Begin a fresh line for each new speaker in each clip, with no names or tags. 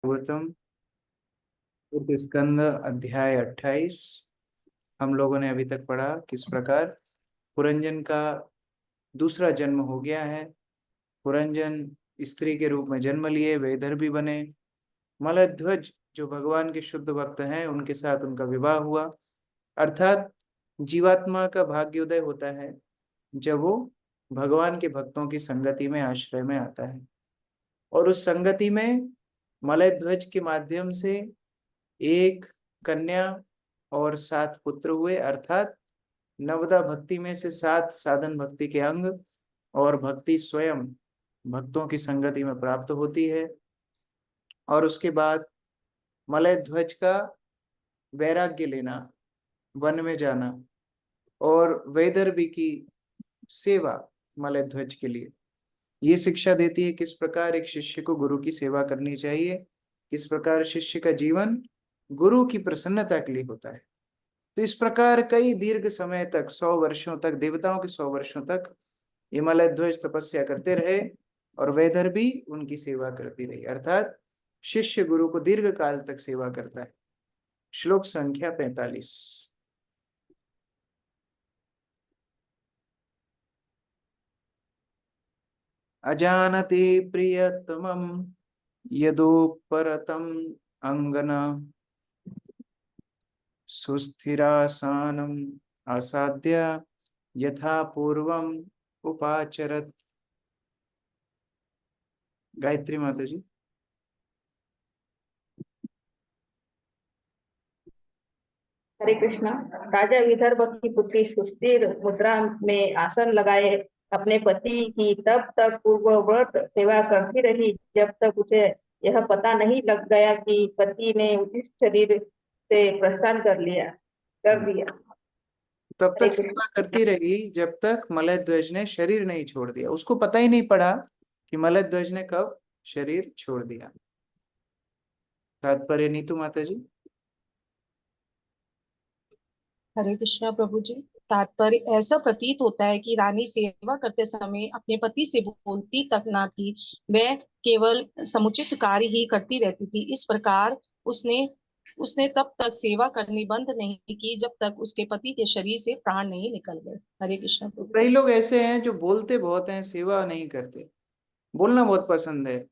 भागवतम स्कंद अध्याय 28। हम लोगों ने अभी तक पढ़ा किस प्रकार पुरंजन का दूसरा जन्म हो गया है। पुरंजन स्त्री के रूप में जन्म लिए, वैदर्भी बने। मलध्वज जो भगवान के शुद्ध भक्त हैं, उनके साथ उनका विवाह हुआ। अर्थात जीवात्मा का भाग्योदय होता है जब वो भगवान के भक्तों की संगति में, आश्रय में आता है। और उस संगति में मलयध्वज के माध्यम से एक कन्या और 7 पुत्र हुए। अर्थात नवदा भक्ति में से 7 साधन भक्ति के अंग, और भक्ति स्वयं भक्तों की संगति में प्राप्त होती है। और उसके बाद मलयध्वज का वैराग्य लेना, वन में जाना, और वैदर्भी की सेवा मलयध्वज के लिए ये शिक्षा देती है किस प्रकार एक शिष्य को गुरु की सेवा करनी चाहिए, किस प्रकार शिष्य का जीवन गुरु की प्रसन्नता के लिए होता है। तो इस प्रकार कई दीर्घ समय तक, 100 वर्षों तक, देवताओं के 100 वर्षों तक मलयध्वज तपस्या करते रहे और वैदर्भी उनकी सेवा करती रही। अर्थात शिष्य गुरु को दीर्घ काल तक सेवा करता है। श्लोक संख्या 45। अजानते प्रियतमं यदोपरतम अंगना सुस्थिरासनम आसाद्य यथा पूर्वम उपाचरत। गायत्री माता जी।
हरे कृष्णा। राजा विदर्भ की पुत्री सुस्थिर मुद्रा में आसन लगाए अपने पति की तब तक पूर्ववत सेवा करती रही जब तक उसे यह पता नहीं लग गया कि पति ने उस शरीर से प्रस्थान कर दिया।
तब
हरे
तक
कृष्ण।
सेवा करती रही जब तक मलयध्वज ने शरीर नहीं छोड़ दिया। उसको पता ही नहीं पड़ा कि मलयध्वज ने कब शरीर छोड़ दिया। तात्पर्य नीतू माता जी।
हरे कृष्णा प्रभु जी। तात्पर्य ऐसा प्रतीत होता है कि रानी सेवा करते समय अपने पति से बोलती तक ना थी, वह केवल समुचित कार्य ही करती रहती थी। इस प्रकार उसने उसने तब तक सेवा करनी बंद नहीं की जब तक उसके पति के शरीर से प्राण नहीं निकल गए। हरे कृष्णा
तो
प्रभु।
कई लोग ऐसे हैं जो बोलते बहुत हैं, सेवा नहीं करते। बोलना बहुत पसंद है,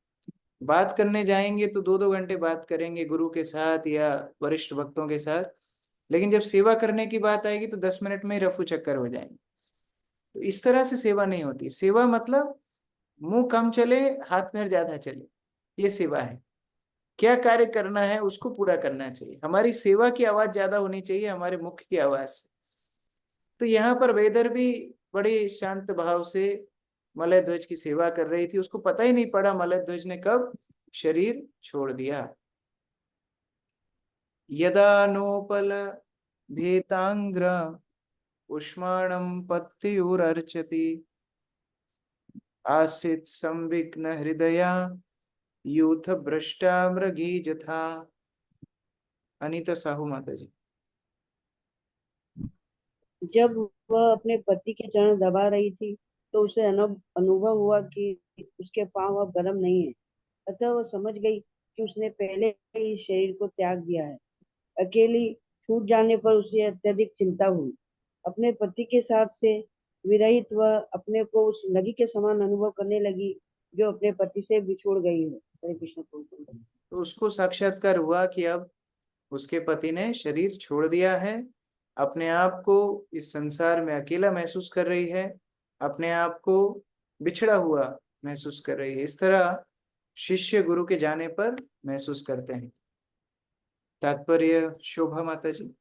बात करने जाएंगे तो 2-2 घंटे बात करेंगे गुरु के साथ या वरिष्ठ भक्तों के साथ, लेकिन जब सेवा करने की बात आएगी तो 10 मिनट में ही रफू चक्कर हो जाएंगे। तो इस तरह से सेवा नहीं होती। सेवा मतलब मुंह कम चले, हाथ पैर ज्यादा चले, ये सेवा है। क्या कार्य करना है उसको पूरा करना चाहिए। हमारी सेवा की आवाज ज्यादा होनी चाहिए हमारे मुख की आवाज से। तो यहाँ पर वेदर भी बड़े शांत भाव से मलयध्वज की सेवा कर रही थी। उसको पता ही नहीं पड़ा मलयध्वज ने कब शरीर छोड़ दिया। यदा नोपल भेतांग्र उष्माणं पत्युरर्चति आसीत् संविघ्न हृदया यूथ भ्रष्टा मृगी जथा। अनीता साहू माता जी।
जब वह अपने पति के चरण दबा रही थी तो उसे अनुभव हुआ कि उसके पांव अब गर्म नहीं है। अतः वह समझ गई कि उसने पहले ही इस शरीर को त्याग दिया है। अकेली छूट जाने पर उसे अत्यधिक चिंता हुई। अपने पति के साथ से विरहित वह अपने को उस नदी के समान अनुभव करने लगी जो अपने पति से बिछुड़ गई है। हरे कृष्ण प्रभु।
तो उसको साक्षात्कार हुआ कि अब उसके पति ने शरीर छोड़ दिया है। अपने आप को इस संसार में अकेला महसूस कर रही है, अपने आप को बिछड़ा हुआ महसूस कर रही है। इस तरह शिष्य गुरु के जाने पर महसूस करते हैं। तात्पर्य शोभा माता जी।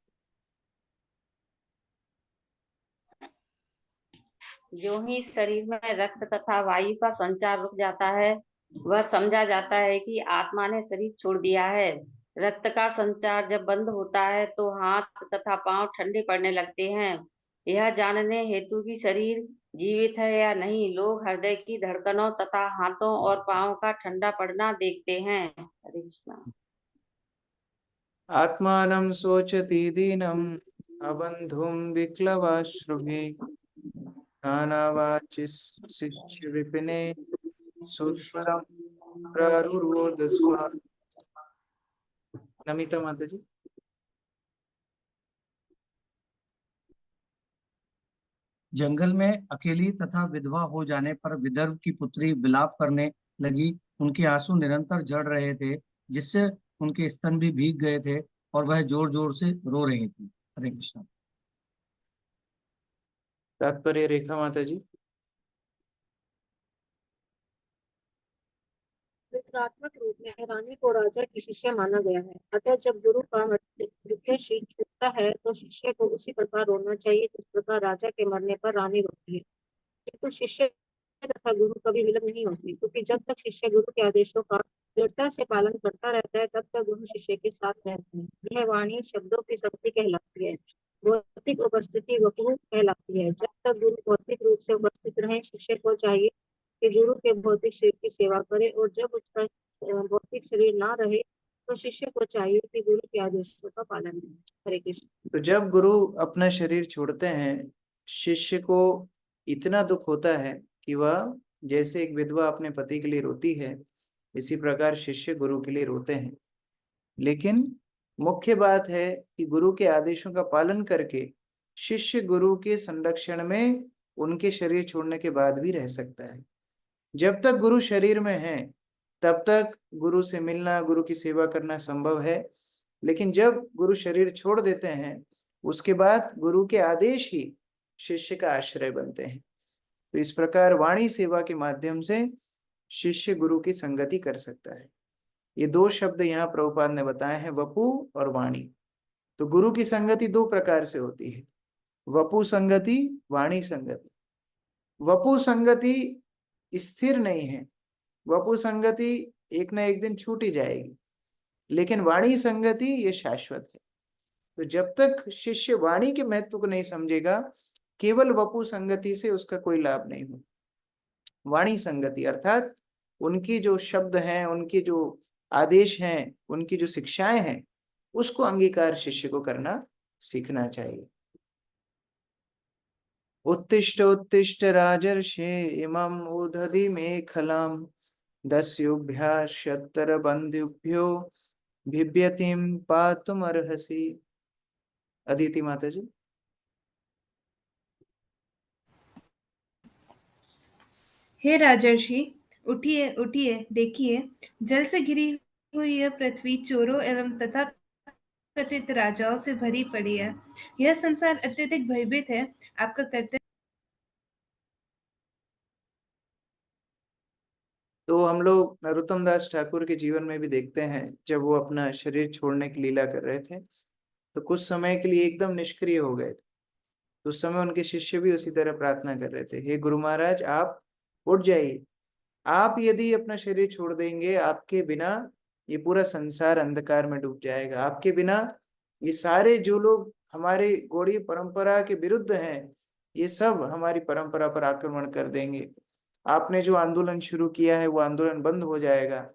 जो ही शरीर में रक्त तथा वायु का संचार रुक जाता है वह समझा जाता है कि आत्मा ने शरीर छोड़ दिया है। रक्त का संचार जब बंद होता है तो हाथ तथा पांव ठंडे पड़ने लगते हैं। यह जानने हेतु कि शरीर जीवित है या नहीं लोग हृदय की धड़कनों तथा हाथों और पांव का ठंडा पड़ना देखते हैं। हरे कृष्णा।
आत्मानं शोचति दीनम् अबन्धुं विक्लवाश्रुभिः नानावाचिशिष्य विपिने सुस्वरं प्रारुरोध स्व। नमिता माता जी।
जंगल में अकेली तथा विधवा हो जाने पर विदर्भ की पुत्री विलाप करने लगी। उनके आंसू निरंतर झड़ रहे थे, जिससे उनके स्तन भी भीग गए थे और वह जोर जोर से रो रही थी। हरे कृष्ण।
तात्पर्य रेखा माता जी।
प्रतीकात्मक रूप में रानी को राजा की शिष्य माना गया है। अतः जब गुरु का मृत्यु छूटता है तो शिष्य को उसी प्रकार रोना चाहिए जिस प्रकार राजा के मरने पर रानी रोती है। किंतु शिष्य तथा गुरु कभी विलग नहीं होते, क्योंकि जब तक शिष्य गुरु के आदेशों का दृढ़ता से पालन करता रहता है तब तक गुरु शिष्य के साथ रहते हैं। यह वाणी शब्दों की शक्ति कहलाती है। भौतिक उपस्थिति वपुः कहलाती है। जब तक गुरु भौतिक रूप से उपस्थित रहे, शिष्य को चाहिए कि गुरु के भौतिक शरीर की सेवा करे, और जब उसका भौतिक शरीर ना रहे तो शिष्य को चाहिए कि गुरु के आदेशों का पालन करे। हरे कृष्ण।
तो जब गुरु अपना शरीर छोड़ते हैं, शिष्य को इतना दुख होता है कि वह जैसे एक विधवा अपने पति के लिए रोती है, इसी प्रकार शिष्य गुरु के लिए रोते हैं। लेकिन मुख्य बात है कि गुरु के आदेशों का पालन करके शिष्य गुरु के संरक्षण में उनके शरीर छोड़ने के बाद भी रह सकता है। जब तक गुरु शरीर में है तब तक गुरु से मिलना, गुरु की सेवा करना संभव है। लेकिन जब गुरु शरीर छोड़ देते हैं, उसके बाद गुरु के आदेश ही शिष्य का आश्रय बनते हैं। तो इस प्रकार वाणी सेवा के माध्यम से शिष्य गुरु की संगति कर सकता है। ये दो शब्द यहाँ प्रभुपाद ने बताए हैं, वपु और वाणी। तो गुरु की संगति दो प्रकार से होती है, वपु संगति, वाणी संगति। वपु संगति स्थिर नहीं है, वपु संगति एक ना एक दिन छूट ही जाएगी। लेकिन वाणी संगति ये शाश्वत है। तो जब तक शिष्य वाणी के महत्व को नहीं समझेगा, केवल वपु संगति से उसका कोई लाभ नहीं हो। वाणी संगति अर्थात उनकी जो शब्द हैं, उनके जो आदेश हैं, उनकी जो शिक्षाएं हैं, उसको अंगीकार शिष्य को करना सीखना चाहिए। उत्तिष्ठ उत्तिष्ठ राजर्षे इमं उदधि मेखलाम दस्युभ्याश्चत्तर बंधुभ्यो बिभ्यतिम पातुमर्हसि। अदिति माता जी।
हे राजर्षि, उठिए उठिए, देखिए जल से घिरी हुई यह पृथ्वी चोरों एवं तथा कथित राजाओं से भरी पड़ी है। यह संसार अत्यधिक भयभीत है। आपका कर्तव्य।
तो हम लोग नरोत्तम दास ठाकुर के जीवन में भी देखते हैं, जब वो अपना शरीर छोड़ने की लीला कर रहे थे तो कुछ समय के लिए एकदम निष्क्रिय हो गए थे। तो उस समय उनके शिष्य भी उसी तरह प्रार्थना कर रहे थे, हे गुरु महाराज आप उठ जाइए। आप यदि अपना शरीर छोड़ देंगे, आपके बिना ये पूरा संसार अंधकार में डूब जाएगा। आपके बिना ये सारे जो लोग हमारे गौड़ीय परंपरा के विरुद्ध हैं, ये सब हमारी परंपरा पर आक्रमण कर देंगे। आपने जो आंदोलन शुरू किया है वो आंदोलन बंद हो जाएगा।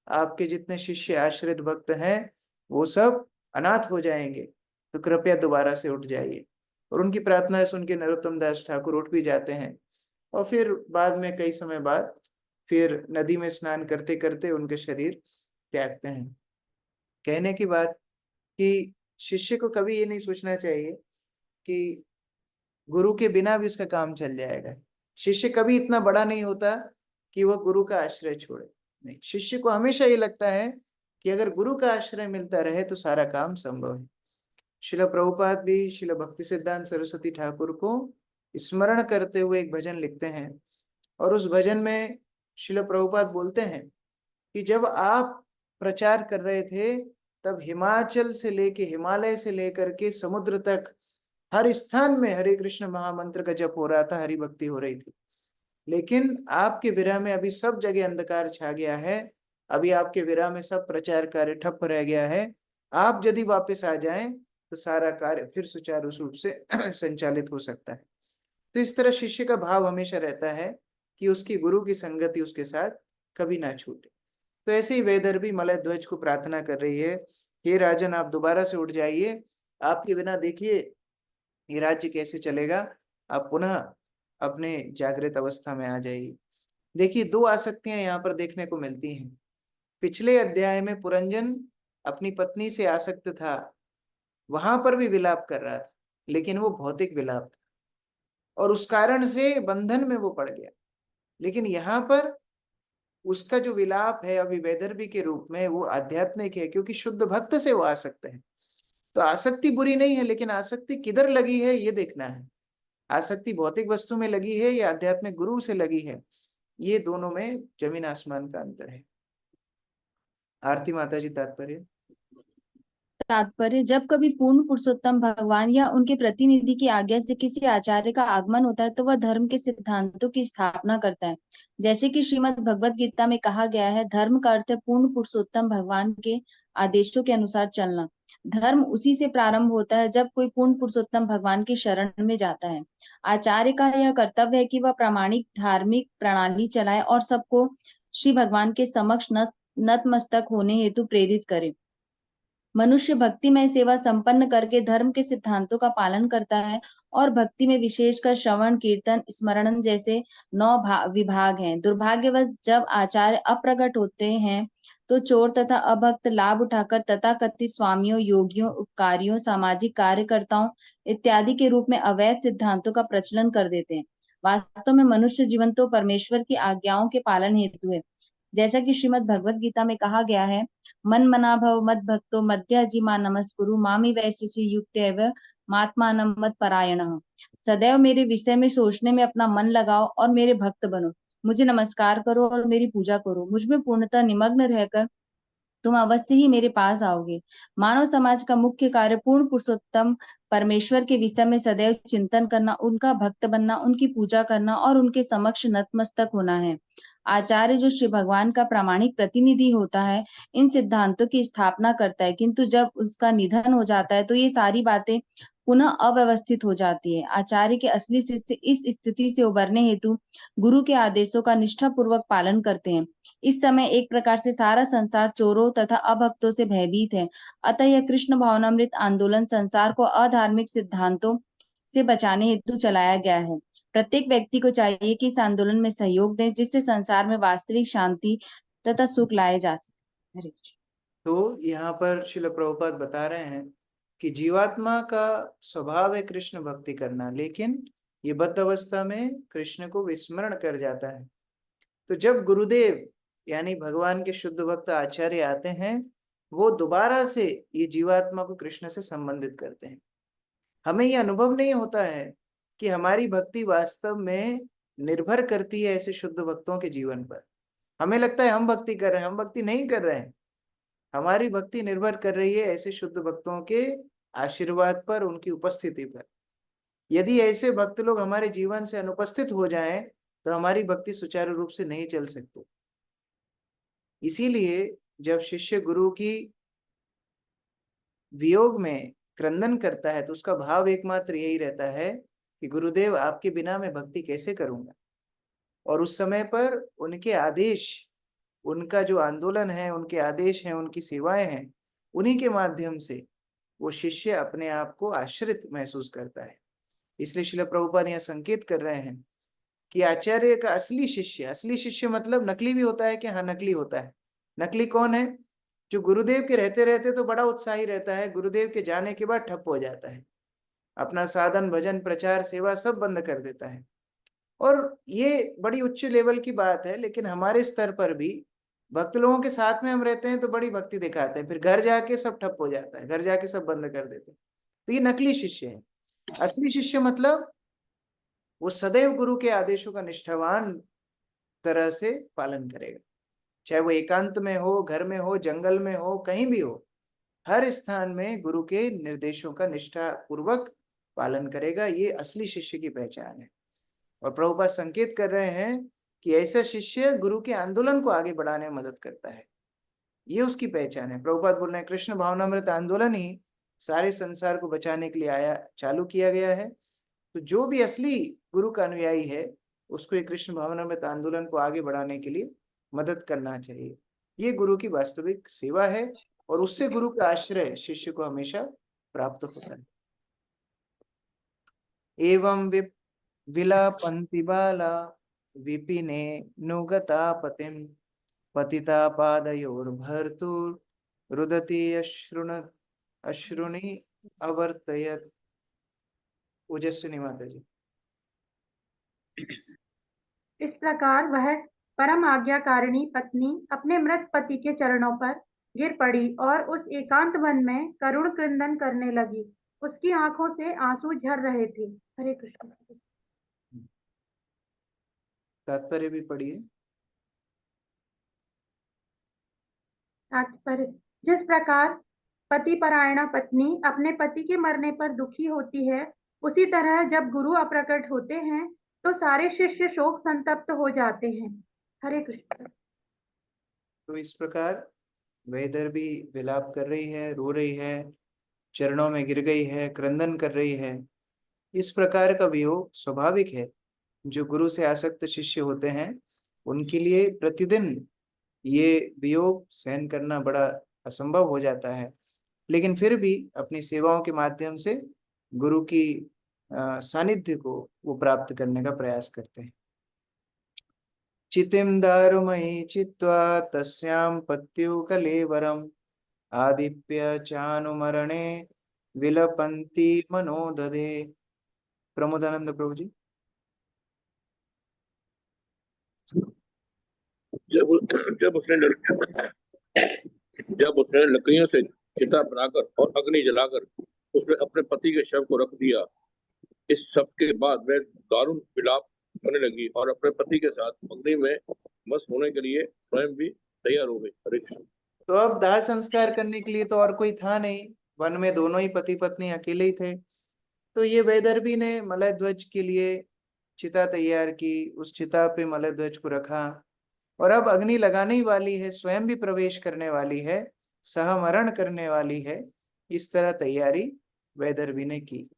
आपके जितने शिष्य आश्रित भक्त हैं वो सब अनाथ हो जाएंगे। तो कृपया दोबारा से उठ जाइए। और उनकी प्रार्थना सुन के नरोत्तम दास ठाकुर उठ भी जाते हैं। और फिर बाद में कई समय बाद फिर नदी में स्नान करते करते उनके शरीर त्यागते हैं। कहने की बात कि शिष्य को कभी ये नहीं सोचना चाहिए कि गुरु के बिना भी उसका काम चल जाएगा। शिष्य कभी इतना बड़ा नहीं होता कि वह गुरु का आश्रय छोड़े। नहीं, शिष्य को हमेशा ये लगता है कि अगर गुरु का आश्रय मिलता रहे तो सारा काम संभव है। श्रील प्रभुपाद भी श्रील भक्ति सिद्धांत सरस्वती ठाकुर को स्मरण करते हुए एक भजन लिखते हैं। और उस भजन में श्रील प्रभुपाद बोलते हैं कि जब आप प्रचार कर रहे थे तब हिमाचल से लेके, हिमालय से लेकर के समुद्र तक हर स्थान में हरे कृष्ण महामंत्र का जप हो रहा था, हरि भक्ति हो रही थी। लेकिन आपके विरह में अभी सब जगह अंधकार छा गया है। अभी आपके विरह में सब प्रचार कार्य ठप रह गया है। आप यदि वापस आ जाएं तो सारा कार्य फिर सुचारू रूप से संचालित हो सकता है। तो इस तरह शिष्य का भाव हमेशा रहता है कि उसकी गुरु की संगति उसके साथ कभी ना छूटे। तो ऐसे ही वैदर्भी मलय ध्वज को प्रार्थना कर रही है, हे राजन आप दोबारा से उठ जाइए। आपके बिना देखिए ये राज्य कैसे चलेगा। आप पुनः अपने जागृत अवस्था में आ जाइए। देखिए दो आसक्तियां यहाँ पर देखने को मिलती हैं। पिछले अध्याय में पुरंजन अपनी पत्नी से आसक्त था, वहां पर भी विलाप कर रहा था, लेकिन वो भौतिक विलाप था और उस कारण से बंधन में वो पड़ गया। लेकिन यहाँ पर उसका जो विलाप है अभी वैदर्भी के रूप में, वो आध्यात्मिक है, क्योंकि शुद्ध भक्त से वो आसक्त है। तो आसक्ति बुरी नहीं है, लेकिन आसक्ति किधर लगी है ये देखना है। आसक्ति भौतिक वस्तु में लगी है या आध्यात्मिक गुरु से लगी है, ये दोनों में जमीन आसमान का अंतर है। आरती माता जी तात्पर्य।
तात्पर्य, जब कभी पूर्ण पुरुषोत्तम भगवान या उनके प्रतिनिधि की आज्ञा से किसी आचार्य का आगमन होता है तो वह धर्म के सिद्धांतों की स्थापना करता है। जैसे कि श्रीमद् भगवत गीता में कहा गया है, धर्म का अर्थ है पूर्ण पुरुषोत्तम भगवान के आदेशों के अनुसार चलना। धर्म उसी से प्रारंभ होता है जब कोई पूर्ण पुरुषोत्तम भगवान की शरण में जाता है। आचार्य का यह कर्तव्य है कि वह प्रामाणिक धार्मिक प्रणाली चलाए और सबको श्री भगवान के समक्ष नतमस्तक होने हेतु प्रेरित करे। मनुष्य भक्तिमय सेवा संपन्न करके धर्म के सिद्धांतों का पालन करता है और भक्ति में विशेषकर श्रवण कीर्तन स्मरण जैसे 9 विभाग हैं। दुर्भाग्यवश जब आचार्य अप्रकट होते हैं तो चोर तथा अभक्त लाभ उठाकर तथाकथित स्वामियों, योगियों, उपकारियों, सामाजिक कार्यकर्ताओं इत्यादि के रूप में अवैध सिद्धांतों का प्रचलन कर देते हैं। वास्तव में मनुष्य जीवन तो परमेश्वर की आज्ञाओं के पालन हेतु है। जैसा कि श्रीमद् भगवत गीता में कहा गया है, मन मना भव मद भक्तो मध्याजीमा नमस्कुरु मामी वैशिषि युक्तैव मात्मानं मत परायणः। सदैव मेरे विषय में सोचने में अपना मन लगाओ और मेरे भक्त बनो, मुझे नमस्कार करो और मेरी पूजा करो। मुझ में पूर्णतः निमग्न रहकर तुम अवश्य ही मेरे पास आओगे। मानव समाज का मुख्य कार्य पूर्ण पुरुषोत्तम परमेश्वर के विषय में सदैव चिंतन करना, उनका भक्त बनना, उनकी पूजा करना और उनके समक्ष नतमस्तक होना है। आचार्य जो श्री भगवान का प्रामाणिक प्रतिनिधि होता है, इन सिद्धांतों की स्थापना करता है, किंतु जब उसका निधन हो जाता है तो ये सारी बातें पुनः अव्यवस्थित हो जाती है। आचार्य के असली शिष्य इस स्थिति से उबरने हेतु गुरु के आदेशों का निष्ठा पूर्वक पालन करते हैं। इस समय एक प्रकार से सारा संसार चोरों तथा अभक्तों से भयभीत है। अतः यह कृष्ण भावनामृत आंदोलन संसार को अधार्मिक सिद्धांतों से बचाने हेतु चलाया गया है। प्रत्येक व्यक्ति को चाहिए कि इस आंदोलन में सहयोग दें, जिससे संसार में वास्तविक शांति तथा सुख लाए जा सके। हरे कृष्ण।
तो यहाँ पर श्रील प्रभुपाद बता रहे हैं कि जीवात्मा का स्वभाव है कृष्ण भक्ति करना, लेकिन ये बद्ध अवस्था में कृष्ण को विस्मरण कर जाता है। तो जब गुरुदेव यानी भगवान के शुद्ध भक्त आचार्य आते हैं, वो दोबारा से ये जीवात्मा को कृष्ण से संबंधित करते हैं। हमें ये अनुभव नहीं होता है कि हमारी भक्ति वास्तव में निर्भर करती है ऐसे शुद्ध भक्तों के जीवन पर। हमें लगता है हम भक्ति कर रहे हैं, हम भक्ति नहीं कर रहे हैं। हमारी भक्ति निर्भर कर रही है ऐसे शुद्ध भक्तों के आशीर्वाद पर, उनकी उपस्थिति पर। यदि ऐसे भक्त लोग हमारे जीवन से अनुपस्थित हो जाएं तो हमारी भक्ति सुचारू रूप से नहीं चल सकती। इसीलिए जब शिष्य गुरु की वियोग में क्रंदन करता है तो उसका भाव एकमात्र यही रहता है कि गुरुदेव आपके बिना मैं भक्ति कैसे करूंगा। और उस समय पर उनके आदेश, उनका जो आंदोलन है, उनके आदेश हैं, उनकी सेवाएं हैं, उन्हीं के माध्यम से वो शिष्य अपने आप को आश्रित महसूस करता है। इसलिए श्रील प्रभुपाद यहाँ संकेत कर रहे हैं कि आचार्य का असली शिष्य मतलब नकली भी होता है कि हाँ नकली होता है। नकली कौन है? जो गुरुदेव के रहते रहते तो बड़ा उत्साही रहता है, गुरुदेव के जाने के बाद ठप हो जाता है, अपना साधन भजन प्रचार सेवा सब बंद कर देता है। और ये बड़ी उच्च लेवल की बात है, लेकिन हमारे स्तर पर भी भक्त लोगों के साथ में हम रहते हैं तो बड़ी भक्ति दिखाते हैं, फिर घर जाके सब ठप हो जाता है, घर जाके सब बंद कर देते हैं। तो ये नकली शिष्य है। असली शिष्य मतलब वो सदैव गुरु के आदेशों का निष्ठावान तरह से पालन करेगा, चाहे वो एकांत में हो, घर में हो, जंगल में हो, कहीं भी हो, हर स्थान में गुरु के निर्देशों का निष्ठा पूर्वक पालन करेगा। ये असली शिष्य की पहचान है। और प्रभुपाद संकेत कर रहे हैं कि ऐसा शिष्य गुरु के आंदोलन को आगे बढ़ाने में मदद करता है, ये उसकी पहचान है। प्रभुपाद बोल रहे हैं कृष्ण भावनामृत आंदोलन ही सारे संसार को बचाने के लिए चालू किया गया है। तो जो भी असली गुरु का अनुयायी है उसको ये कृष्ण भावनामृत आंदोलन को आगे बढ़ाने के लिए मदद करना चाहिए। ये गुरु की वास्तविक सेवा है और उससे गुरु का आश्रय शिष्य को हमेशा प्राप्त होता है। एवं विलापन्ति बाला विपिने नुगता पतिम पतिता पादयोर्भर्तुर रुदति अश्रुनि अवर्तयत। ओजस्विनी माता जी।
इस प्रकार वह परम आज्ञाकारिणी पत्नी अपने मृत पति के चरणों पर गिर पड़ी और उस एकांत वन में करुण क्रंदन करने लगी। उसकी आंखों से आंसू झर रहे थे। हरे कृष्ण।
तात्पर्य भी पढ़िए।
तात्पर्य, जिस प्रकार पतिपरायणा पत्नी अपने पति के मरने पर दुखी होती है, उसी तरह जब गुरु अप्रकट होते हैं तो सारे शिष्य शोक संतप्त हो जाते हैं। हरे कृष्ण।
तो इस प्रकार वेदर भी विलाप कर रही है, रो रही है, चरणों में गिर गई है, क्रंदन कर रही है। इस प्रकार का वियोग स्वाभाविक है। जो गुरु से आसक्त शिष्य होते हैं उनके लिए प्रतिदिन ये वियोग सहन करना बड़ा असंभव हो जाता है, लेकिन फिर भी अपनी सेवाओं के माध्यम से गुरु की सानिध्य को वो प्राप्त करने का प्रयास करते हैं। चितिम दारुमयी चित्वा तस्याम पत्यु कलेवरम आदिप्य चानुमरणे विलपन्ति मनोदधे। प्रमोदानंद प्रभु जी।
जब उसने लकड़ियों से चिता बनाकर और अग्नि जलाकर उसमें अपने पति के शव को रख दिया, इस सब के बाद वह दारुण विलाप करने लगी और अपने पति के साथ अग्नि में मस्त होने के लिए स्वयं भी तैयार हो गई। हरे कृष्ण।
तो अब दाह संस्कार करने के लिए तो और कोई था नहीं, वन में दोनों ही पति पत्नी अकेले ही थे। तो ये वैदर्भी ने मलय ध्वज के लिए चिता तैयार की, उस चिता पे मलय ध्वज को रखा और अब अग्नि लगाने ही वाली है, स्वयं भी प्रवेश करने वाली है, सहमरण करने वाली है। इस तरह तैयारी वैदर्भी ने की।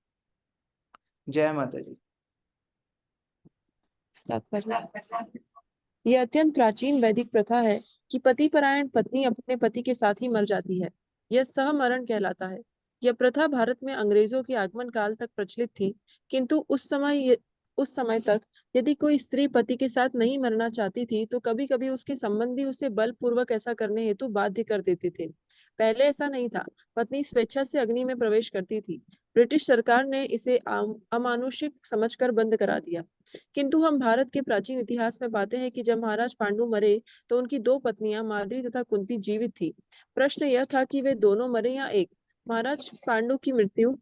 जय माता जी।
यह अत्यंत प्राचीन वैदिक प्रथा है कि पति परायण पत्नी अपने पति के साथ ही मर जाती है। यह सहमरण कहलाता है। यह प्रथा भारत में अंग्रेजों के आगमन काल तक प्रचलित थी, किंतु उस समय तक यदि कोई स्त्री पति के साथ नहीं मरना चाहती थी तो कभी कभी उसके संबंधी उसे बलपूर्वक ऐसा करने हेतु बाध्य कर देते थे। पहले ऐसा नहीं था, पत्नी स्वेच्छा से अग्नि में प्रवेश करती थी। ब्रिटिश सरकार ने इसे अमानुषिक समझकर बंद करा दिया, किंतु हम भारत के प्राचीन इतिहास में पाते हैं कि जब महाराज पांडु मरे तो उनकी दो पत्नियां माद्री तथा कुंती जीवित थी। प्रश्न यह था कि वे दोनों मरे या एक। महाराज पांडु की मृत्यु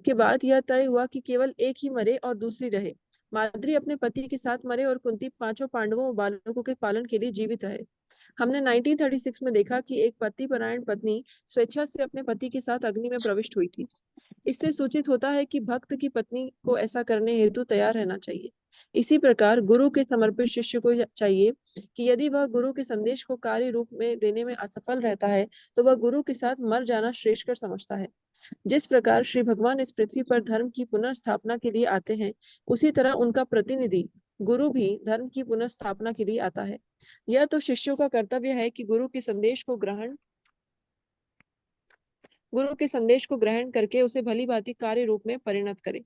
के बाद यह तय हुआ कि केवल एक ही मरे और दूसरी रहे। माद्री अपने पति के साथ मरे और कुंती पांचों पांडवों और बालकों के पालन के लिए जीवित रहे। हमने 1936 में देखा कि एक पति परायण पत्नी स्वेच्छा से अपने पति के साथ अग्नि में प्रविष्ट हुई थी। इससे सूचित होता है कि भक्त की पत्नी को ऐसा करने हेतु तैयार रहना चाहिए। इसी प्रकार गुरु के समर्पित शिष्य को चाहिए कि यदि वह गुरु के संदेश को कार्य रूप में देने में असफल रहता है तो वह गुरु के साथ मर जाना श्रेष्ठकर समझता है। जिस प्रकार श्री भगवान इस पृथ्वी पर धर्म की पुनर्स्थापना के लिए आते हैं, उसी तरह उनका प्रतिनिधि गुरु भी धर्म की पुनर्स्थापना के लिए आता है। यह तो शिष्यों का कर्तव्य है कि गुरु के संदेश को ग्रहण करके उसे भली भांति कार्य रूप में परिणत करे,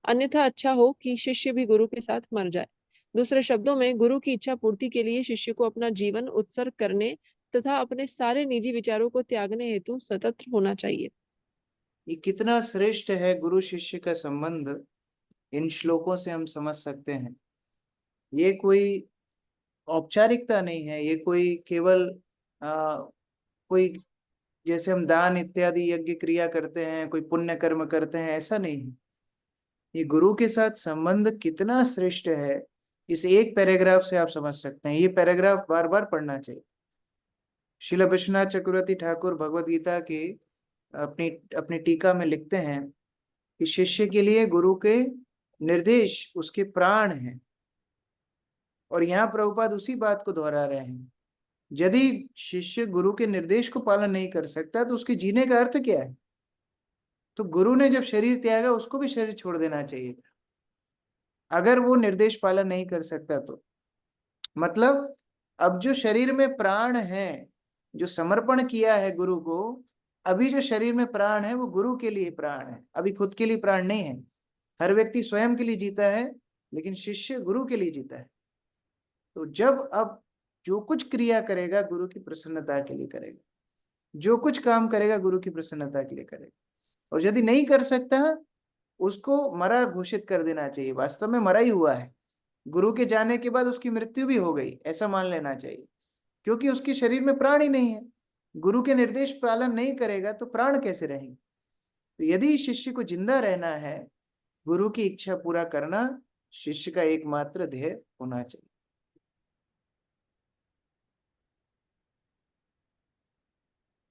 अन्यथा अच्छा हो कि शिष्य भी गुरु के साथ मर जाए। दूसरे शब्दों में, गुरु की इच्छा पूर्ति के लिए शिष्य को अपना जीवन उत्सर्ग करने तथा अपने सारे निजी विचारों को त्यागने हेतु सतत होना चाहिए।
ये कितना श्रेष्ठ है गुरु शिष्य का संबंध, इन श्लोकों से हम समझ सकते हैं। ये कोई औपचारिकता नहीं है, ये कोई केवल कोई जैसे हम दान इत्यादि यज्ञ क्रिया करते हैं, कोई पुण्य कर्म करते हैं, ऐसा नहीं है। ये गुरु के साथ संबंध कितना श्रेष्ठ है, इस एक पैराग्राफ से आप समझ सकते हैं। ये पैराग्राफ बार बार पढ़ना चाहिए। श्रील विश्वनाथ चक्रवर्ती ठाकुर भगवद गीता की अपनी अपनी टीका में लिखते हैं कि शिष्य के लिए गुरु के निर्देश उसके प्राण हैं। और यहाँ प्रभुपाद उसी बात को दोहरा रहे हैं। यदि शिष्य गुरु के निर्देश को पालन नहीं कर सकता तो उसके जीने का अर्थ क्या है? तो गुरु ने जब शरीर त्यागा, उसको भी शरीर छोड़ देना चाहिए था, अगर वो निर्देश पालन नहीं कर सकता तो। मतलब अब जो शरीर में प्राण है, जो समर्पण किया है गुरु को, अभी जो शरीर में प्राण है वो गुरु के लिए प्राण है, अभी खुद के लिए प्राण नहीं है। हर व्यक्ति स्वयं के लिए जीता है, लेकिन शिष्य गुरु के लिए जीता है। तो जब अब जो कुछ क्रिया करेगा गुरु की प्रसन्नता के लिए करेगा। जो कुछ काम करेगा गुरु की प्रसन्नता के लिए करेगा, और यदि नहीं कर सकता उसको मरा घोषित कर देना चाहिए। वास्तव में मरा ही हुआ है, गुरु के जाने के बाद उसकी मृत्यु भी हो गई ऐसा मान लेना चाहिए, क्योंकि उसके शरीर में प्राण ही नहीं है। गुरु के निर्देश पालन नहीं करेगा तो प्राण कैसे रहेंगे। तो यदि शिष्य को जिंदा रहना है, गुरु की इच्छा पूरा करना शिष्य का एकमात्र ध्येय होना चाहिए।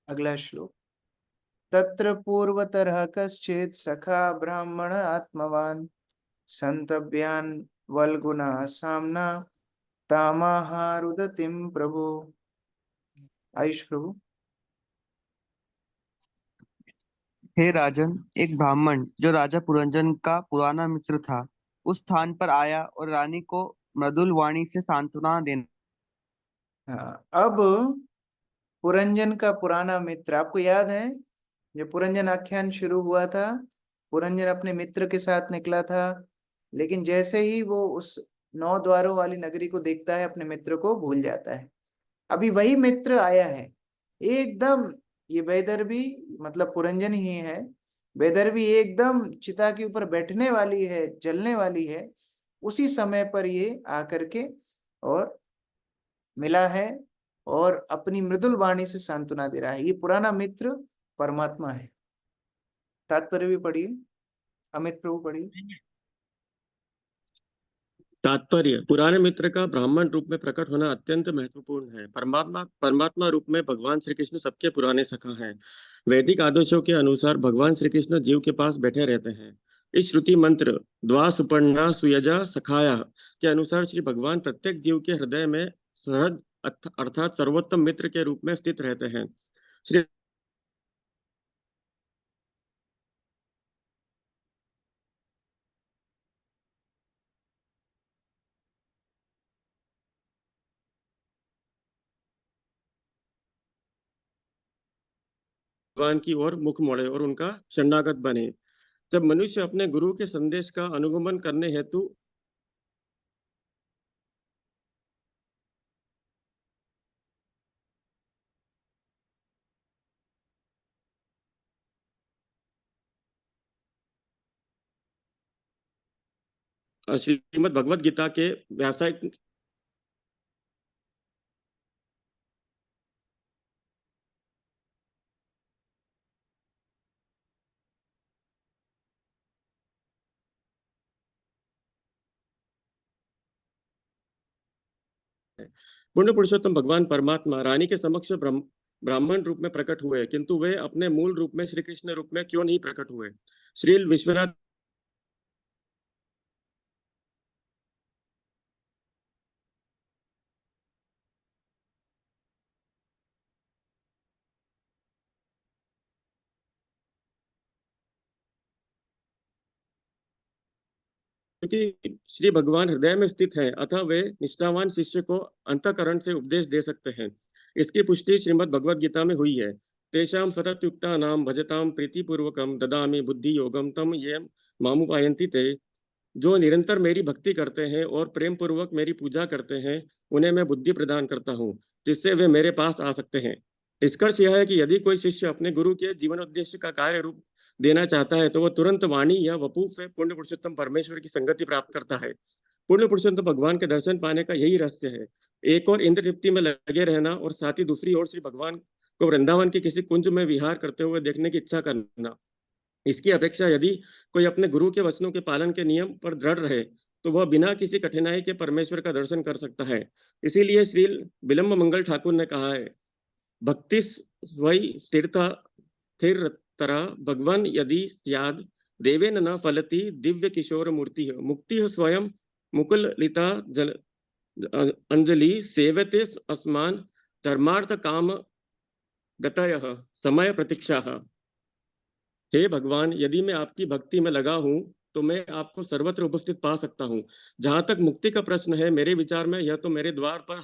अगला श्लोक। तत्र पूर्वतरः कश्चित् सखा ब्राह्मण आत्मवान संतभ्यान वल्गुना सामना तामाहारुदतिम प्रभु। आयुष प्रभु।
हे राजन, एक ब्राह्मण जो राजा पुरंजन का पुराना मित्र था उस स्थान पर आया और रानी को मृदुल वाणी से सांत्वना देने।
हाँ, अब पुरंजन का पुराना मित्र, आपको याद है जब पुरंजन आख्यान शुरू हुआ था, पुरंजन अपने मित्र के साथ निकला था, लेकिन जैसे ही वो उस 9 द्वारों वाली नगरी को देखता है अपने मित्र को भूल जाता है। अभी वही मित्र आया है एकदम, ये वैदर्भी मतलब पुरंजन ही है, वैदर्भी एकदम चिता के ऊपर बैठने वाली है, जलने वाली है, उसी समय पर ये आकर के और मिला है और अपनी मृदुल वाणी से सांत्वना दे रहा है। ये पुराना मित्र परमात्मा है। तात्पर्य भी पढ़िए, अमित प्रभु पढ़िए।
तात्पर्य, पुराने मित्र का ब्राह्मण रूप में प्रकट होना अत्यंत महत्वपूर्ण है। परमात्मा रूप में भगवान श्री कृष्ण सबके पुराने सखा हैं। वैदिक आदर्शों के अनुसार भगवान श्री कृष्ण जीव के पास बैठे रहते हैं। इस श्रुति मंत्र द्वा सुपर्णा सुयजा सखाया के अनुसार श्री भगवान प्रत्येक जीव के हृदय में सहज अर्थात सर्वोत्तम मित्र के रूप में स्थित रहते हैं। श्री भगवान की ओर मुख मोड़े और उनका शरणागत बने। जब मनुष्य अपने गुरु के संदेश का अनुगमन करने हेतु श्रीमद् भगवद गीता के व्यावसायिक पूर्ण पुरुषोत्तम भगवान परमात्मा रानी के समक्ष ब्राह्मण रूप में प्रकट हुए, किंतु वे अपने मूल रूप में श्री कृष्ण रूप में क्यों नहीं प्रकट हुए। श्रील विश्वनाथ क्योंकि श्री भगवान हृदय में स्थित है, अतः वे निष्ठावान शिष्य को अंतःकरण से उपदेश दे सकते हैं। इसकी पुष्टि श्रीमद् भगवद गीता में हुई है। तेषां सततयुक्तानां भजतां प्रीतिपूर्वकं ददामि बुद्धि योगम तम ये मामुपायन्ति ते। जो निरंतर मेरी भक्ति करते हैं और प्रेम पूर्वक मेरी पूजा करते हैं, उन्हें मैं बुद्धि प्रदान करता हूँ, जिससे वे मेरे पास आ सकते हैं। निष्कर्ष यह है कि यदि कोई शिष्य अपने गुरु के जीवन उद्देश्य का कार्य रूप देना चाहता है तो वह तुरंत वाणी या वपु से पूर्ण पुरुषोत्तम परमेश्वर की संगति प्राप्त करता है। पूर्ण पुरुषोत्तम भगवान के दर्शन पाने का यही रहस्य है। एक और इंद्र तृप्ति में लगे रहना और साथ ही दूसरी ओर श्री भगवान को वृंदावन के किसी कुंज में विहार करते हुए देखने की इच्छा करना। इसकी अपेक्षा यदि कोई अपने गुरु के वचनों के पालन के नियम पर दृढ़ रहे तो वह बिना किसी कठिनाई के परमेश्वर का दर्शन कर सकता है। इसीलिए श्री विलंब मंगल ठाकुर ने कहा है, भक्ति स्वई स्थिरतरा भगवान यदि स्याद देवेन न फलति दिव्य किशोर मूर्ति मुक्ति स्वयं मुकुलिता जल अंजलि सेवते अस्मान धर्मार्थ काम गतयः समय प्रतीक्षा। हे भगवान, यदि मैं आपकी भक्ति में लगा हूं तो मैं आपको सर्वत्र उपस्थित पा सकता हूं। जहां तक मुक्ति का प्रश्न है, मेरे विचार में यह तो मेरे द्वार पर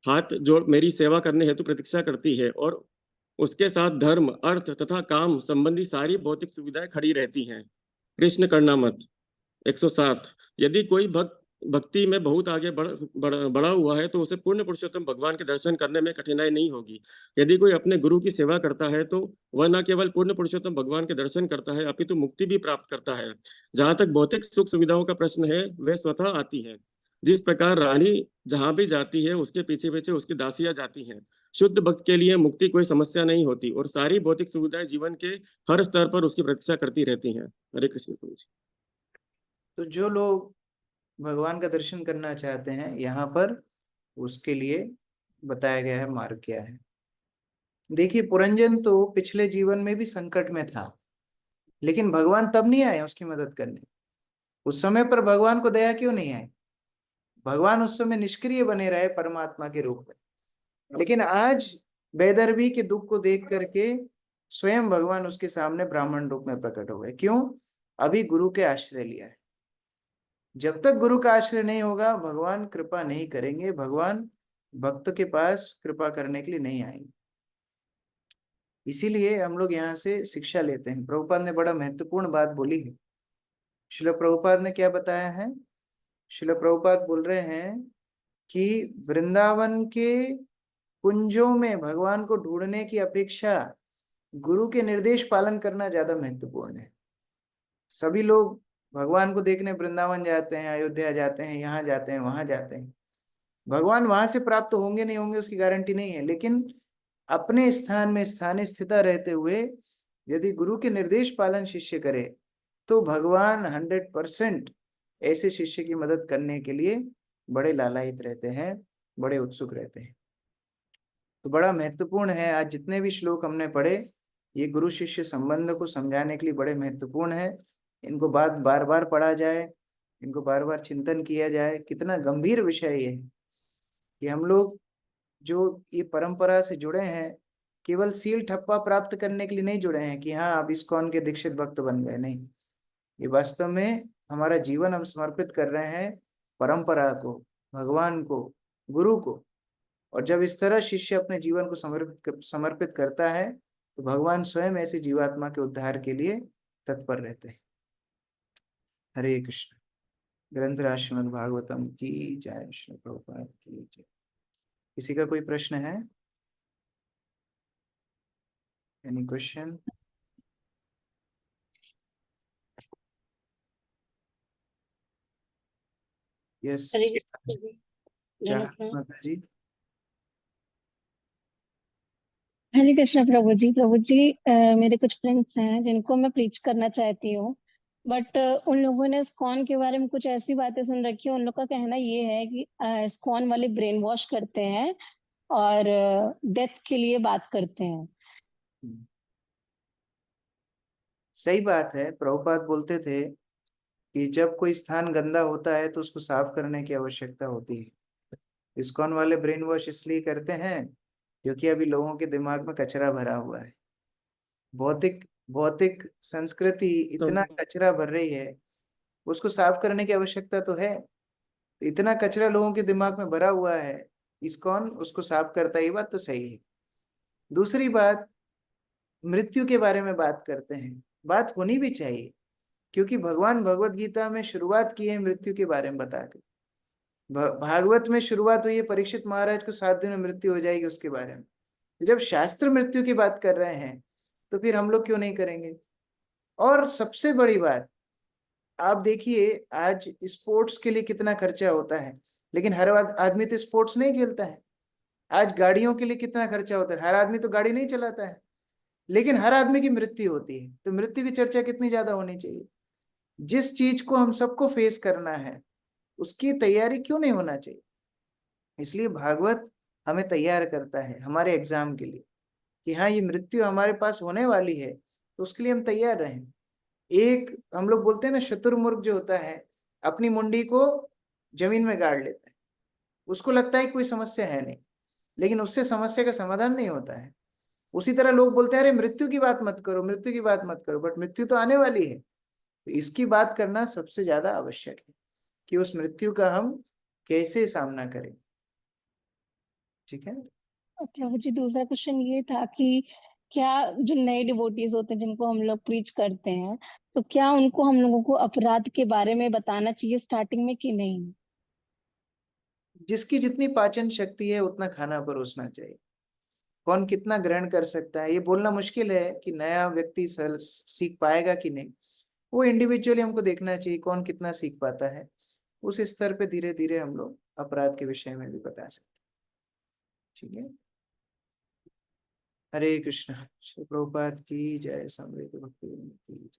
हाथ जोड़ मेरी सेवा करने हेतु प्रतीक्षा करती है और उसके साथ धर्म, अर्थ तथा काम संबंधी सारी भौतिक सुविधाएं खड़ी रहती हैं। कृष्ण करनामत 107। यदि कोई भक्त भक्ति में बहुत आगे बढ़ा हुआ है तो उसे पूर्ण पुरुषोत्तम भगवान के दर्शन करने में कठिनाई नहीं होगी। यदि कोई अपने गुरु की सेवा करता है तो वह न केवल पूर्ण पुरुषोत्तम भगवान के दर्शन करता है अपितु मुक्ति भी प्राप्त करता है। जहाँ तक भौतिक सुख सुविधाओं का प्रश्न है वह स्वतः आती है। जिस प्रकार रानी जहां भी जाती है उसके पीछे पीछे उसकी दासियां जाती हैं। शुद्ध भक्त के लिए मुक्ति कोई समस्या नहीं होती और सारी भौतिक सुविधाएं जीवन के हर स्तर पर उसकी प्रतीक्षा करती रहती हैं। हरे कृष्ण प्रभु जी।
तो जो लोग भगवान का दर्शन करना चाहते हैं यहाँ पर उसके लिए बताया गया है मार्ग क्या है। देखिए, पुरंजन तो पिछले जीवन में भी संकट में था, लेकिन भगवान तब नहीं आए उसकी मदद करने। उस समय पर भगवान को दया क्यों नहीं आई? भगवान उस समय निष्क्रिय बने रहे परमात्मा के रूप में। लेकिन आज बेदर्भी के दुख को देख करके स्वयं भगवान उसके सामने ब्राह्मण रूप में प्रकट हो गए। क्यों? अभी गुरु के आश्रय लिया है। जब तक गुरु का आश्रय नहीं होगा भगवान कृपा नहीं करेंगे, भगवान भक्त के पास कृपा करने के लिए नहीं आएंगे। इसीलिए हम लोग यहाँ से शिक्षा लेते हैं। प्रभुपाद ने बड़ा महत्वपूर्ण बात बोली है। श्रील प्रभुपाद ने क्या बताया है? श्रील प्रभुपाद बोल रहे हैं कि वृंदावन के कुंजों में भगवान को ढूंढने की अपेक्षा गुरु के निर्देश पालन करना ज्यादा महत्वपूर्ण है। सभी लोग भगवान को देखने वृंदावन जाते हैं, अयोध्या जाते हैं, यहाँ जाते हैं, वहां जाते हैं। भगवान वहां से प्राप्त होंगे नहीं होंगे उसकी गारंटी नहीं है, लेकिन अपने स्थान में स्थानीय स्थिता रहते हुए यदि गुरु के निर्देश पालन शिष्य करे तो भगवान 100% ऐसे शिष्य की मदद करने के लिए बड़े लालायित रहते हैं, बड़े उत्सुक रहते हैं। तो बड़ा महत्वपूर्ण है। आज जितने भी श्लोक हमने पढ़े ये गुरु शिष्य संबंध को समझाने के लिए बड़े महत्वपूर्ण है। इनको बार बार पढ़ा जाए, इनको बार बार चिंतन किया जाए। कितना गंभीर विषय ये है कि हम लोग जो ये परंपरा से जुड़े हैं केवल सील ठप्पा प्राप्त करने के लिए नहीं जुड़े हैं कि हाँ आप इस्कॉन के दीक्षित भक्त बन गए। नहीं, ये वास्तव में हमारा जीवन हम समर्पित कर रहे हैं परंपरा को, भगवान को, गुरु को। और जब इस तरह शिष्य अपने जीवन को समर्पित करता है तो भगवान स्वयं ऐसे जीवात्मा के उद्धार के लिए तत्पर रहते हैं। हरे कृष्ण। ग्रंथराज श्रीमद् भागवतम की जय, श्री प्रभुपाद की जय। किसी का कोई प्रश्न है? Any question? यस, माता जी।
हरे कृष्ण प्रभु जी। प्रभु जी, मेरे कुछ फ्रेंड्स हैं जिनको मैं प्रीच करना चाहती हूँ, बट उन लोगों ने इस्कॉन के बारे में कुछ ऐसी बातें सुन रखी है। उन लोग का कहना ये है कि इस्कॉन वाले ब्रेन वॉश करते हैं और डेथ के लिए बात करते हैं।
सही बात है। प्रभुपाद बोलते थे कि जब कोई स्थान गंदा होता है तो उसको साफ करने की आवश्यकता होती है। इस्कॉन वाले ब्रेन वॉश इसलिए करते हैं क्योंकि अभी लोगों के दिमाग में कचरा भरा हुआ है। भौतिक संस्कृति इतना कचरा भर रही है, उसको साफ करने की आवश्यकता तो है। इतना कचरा लोगों के दिमाग में भरा हुआ है, इस्कॉन उसको साफ करता है, ये बात तो सही है। दूसरी बात, मृत्यु के बारे में बात करते हैं। बात होनी भी चाहिए क्योंकि भगवान भगवत गीता में शुरुआत की है मृत्यु के बारे में बताकर। भागवत में शुरुआत हुई है परीक्षित महाराज को 7 दिन में मृत्यु हो जाएगी उसके बारे में। जब शास्त्र मृत्यु की बात कर रहे हैं तो फिर हम लोग क्यों नहीं करेंगे? और सबसे बड़ी बात, आप देखिए आज स्पोर्ट्स के लिए कितना खर्चा होता है, लेकिन हर आदमी तो स्पोर्ट्स नहीं खेलता है। आज गाड़ियों के लिए कितना खर्चा होता है, हर आदमी तो गाड़ी नहीं चलाता है। लेकिन हर आदमी की मृत्यु होती है, तो मृत्यु की चर्चा कितनी ज्यादा होनी चाहिए। जिस चीज को हम सबको फेस करना है उसकी तैयारी क्यों नहीं होना चाहिए? इसलिए भागवत हमें तैयार करता है हमारे एग्जाम के लिए कि हाँ ये मृत्यु हमारे पास होने वाली है, तो उसके लिए हम तैयार रहें। एक हम लोग बोलते हैं ना, शुतुरमुर्ग जो होता है अपनी मुंडी को जमीन में गाड़ लेता है, उसको लगता है कोई समस्या है नहीं, लेकिन उससे समस्या का समाधान नहीं होता है। उसी तरह लोग बोलते हैं अरे मृत्यु की बात मत करो, मृत्यु की बात मत करो, बट मृत्यु तो आने वाली है। तो इसकी बात करना सबसे ज्यादा आवश्यक है कि उस मृत्यु का हम कैसे सामना करें। ठीक है
प्रभु जी, दूसरा क्वेश्चन ये था कि क्या जो नए डिवोटीज होते हैं जिनको हम लोग प्रीच करते हैं, तो क्या उनको हम लोगों को अपराध के बारे में बताना चाहिए स्टार्टिंग में कि नहीं?
जिसकी जितनी पाचन शक्ति है उतना खाना परोसना चाहिए। कौन कितना ग्रहण कर सकता है ये बोलना मुश्किल है कि नया व्यक्ति सीख पाएगा कि नहीं। वो इंडिविजुअली हमको देखना चाहिए कौन कितना सीख पाता है। उस स्तर पे धीरे धीरे हम लोग अपराध के विषय में भी बता सकते हैं। ठीक है। हरे कृष्ण। श्री प्रभुपाद की जय। समवेत भक्ति की जय।